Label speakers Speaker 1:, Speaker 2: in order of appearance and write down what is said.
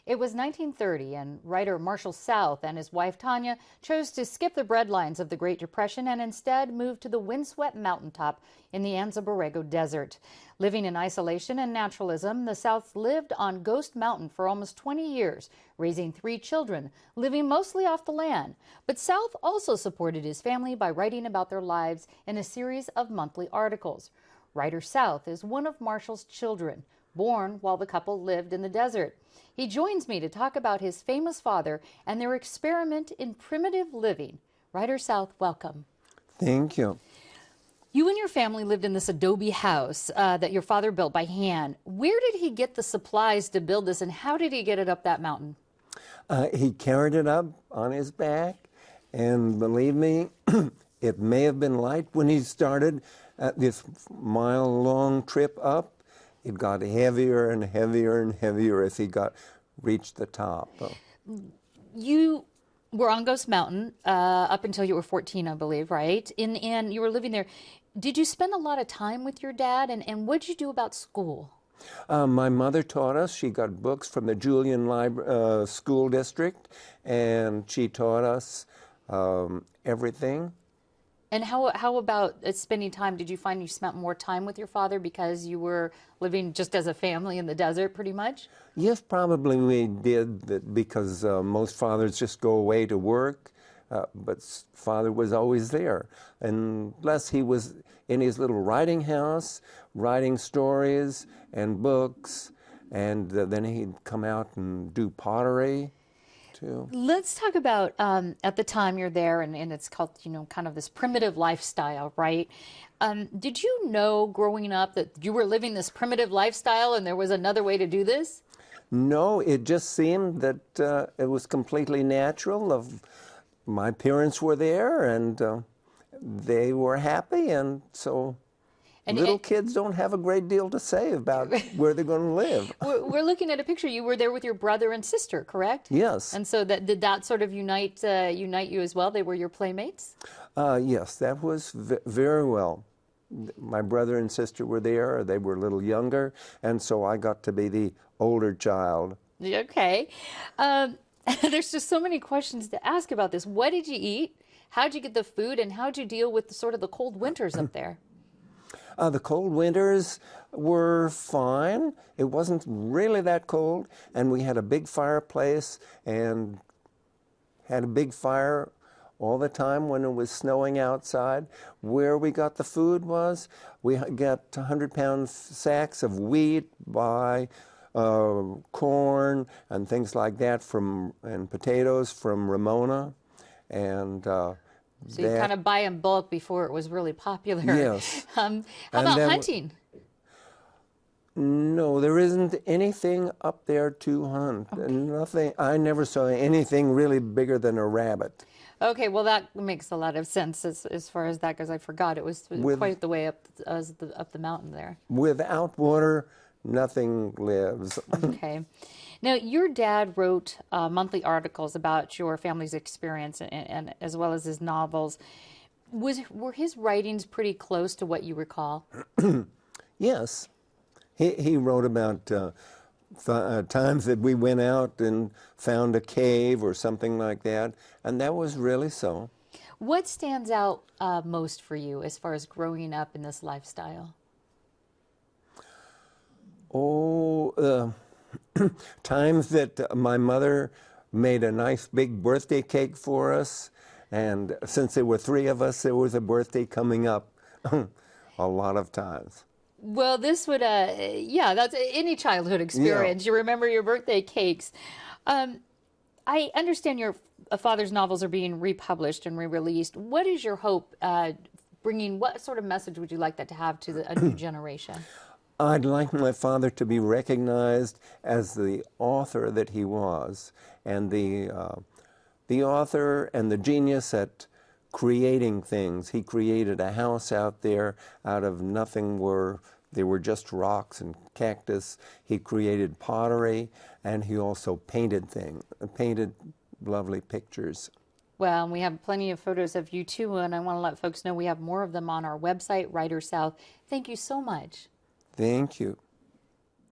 Speaker 1: It was 1930, and writer Marshal South and his wife Tanya chose to skip the breadlines of the Great Depression and instead moved to the windswept mountaintop in the Anza Borrego Desert. Living in isolation and naturalism, the Souths lived on Ghost Mountain for almost 20 years, raising 3 children, living mostly off the land. But South also supported his family by writing about their lives in a series of monthly articles. Writer South is one of Marshal's children, born while the couple lived in the desert. He joins me to talk about his famous father and their experiment in primitive living. Writer South, welcome.
Speaker 2: Thank you.
Speaker 1: You and your family lived in this adobe house that your father built by hand. Where did he get the supplies to build this, and how did he get it up that mountain?
Speaker 2: He carried it up on his back, and believe me, it may have been light when he started this mile-long trip up. It got heavier and heavier and heavier as he reached the top.
Speaker 1: You were on Ghost Mountain up until you were 14, I believe, right? And you were living there. Did you spend a lot of time with your dad? And what did you do about school?
Speaker 2: My mother taught us. She got books from the Julian School District, and she taught us everything.
Speaker 1: And how about spending time? Did you find you spent more time with your father because you were living just as a family in the desert, pretty much?
Speaker 2: Yes, probably we did, because most fathers just go away to work, but father was always there. Unless he was in his little writing house, writing stories and books, and then he'd come out and do pottery.
Speaker 1: Let's talk about at the time you're there, and it's called, kind of this primitive lifestyle, right? Did you know growing up that you were living this primitive lifestyle and there was another way to do this?
Speaker 2: No, it just seemed that it was completely natural. My parents were there, and they were happy, and so... Little kids don't have a great deal to say about where they're going to live.
Speaker 1: We're looking at a picture. You were there with your brother and sister, correct?
Speaker 2: Yes.
Speaker 1: And so did that sort of unite you as well? They were your playmates?
Speaker 2: Yes, that was very well. My brother and sister were there. They were a little younger, and so I got to be the older child.
Speaker 1: Okay. There's just so many questions to ask about this. What did you eat? How'd you get the food? And how'd you deal with sort of the cold winters up there?
Speaker 2: The cold winters were fine. It wasn't really that cold, and we had a big fireplace and had a big fire all the time when it was snowing outside. Where we got the food was, we got 100-pound sacks of wheat, corn, and things like that and potatoes from Ramona, and
Speaker 1: so you kind of buy in bulk before it was really popular.
Speaker 2: Yes.
Speaker 1: How about hunting?
Speaker 2: No, there isn't anything up there to hunt. Okay. Nothing. I never saw anything really bigger than a rabbit.
Speaker 1: Okay, well that makes a lot of sense as far as that goes. I forgot it was quite the way up the mountain there.
Speaker 2: Without water, nothing lives.
Speaker 1: Okay. Now, your dad wrote monthly articles about your family's experience and as well as his novels. Were his writings pretty close to what you recall?
Speaker 2: Yes. He wrote about times that we went out and found a cave or something like that, and that was really so.
Speaker 1: What stands out most for you as far as growing up in this lifestyle?
Speaker 2: Times that my mother made a nice big birthday cake for us, and since there were 3 of us, there was a birthday coming up a lot of times.
Speaker 1: Well, this would, that's any childhood experience. Yeah. You remember your birthday cakes. I understand your father's novels are being republished and re-released. What is your hope what sort of message would you like that to have to a new generation?
Speaker 2: I'd like my father to be recognized as the author that he was, and the author and the genius at creating things. He created a house out there out of nothing. They were just rocks and cactus. He created pottery, and he also painted lovely pictures.
Speaker 1: Well, and we have plenty of photos of you too, and I want to let folks know we have more of them on our website, Writer South. Thank you so much.
Speaker 2: Thank you.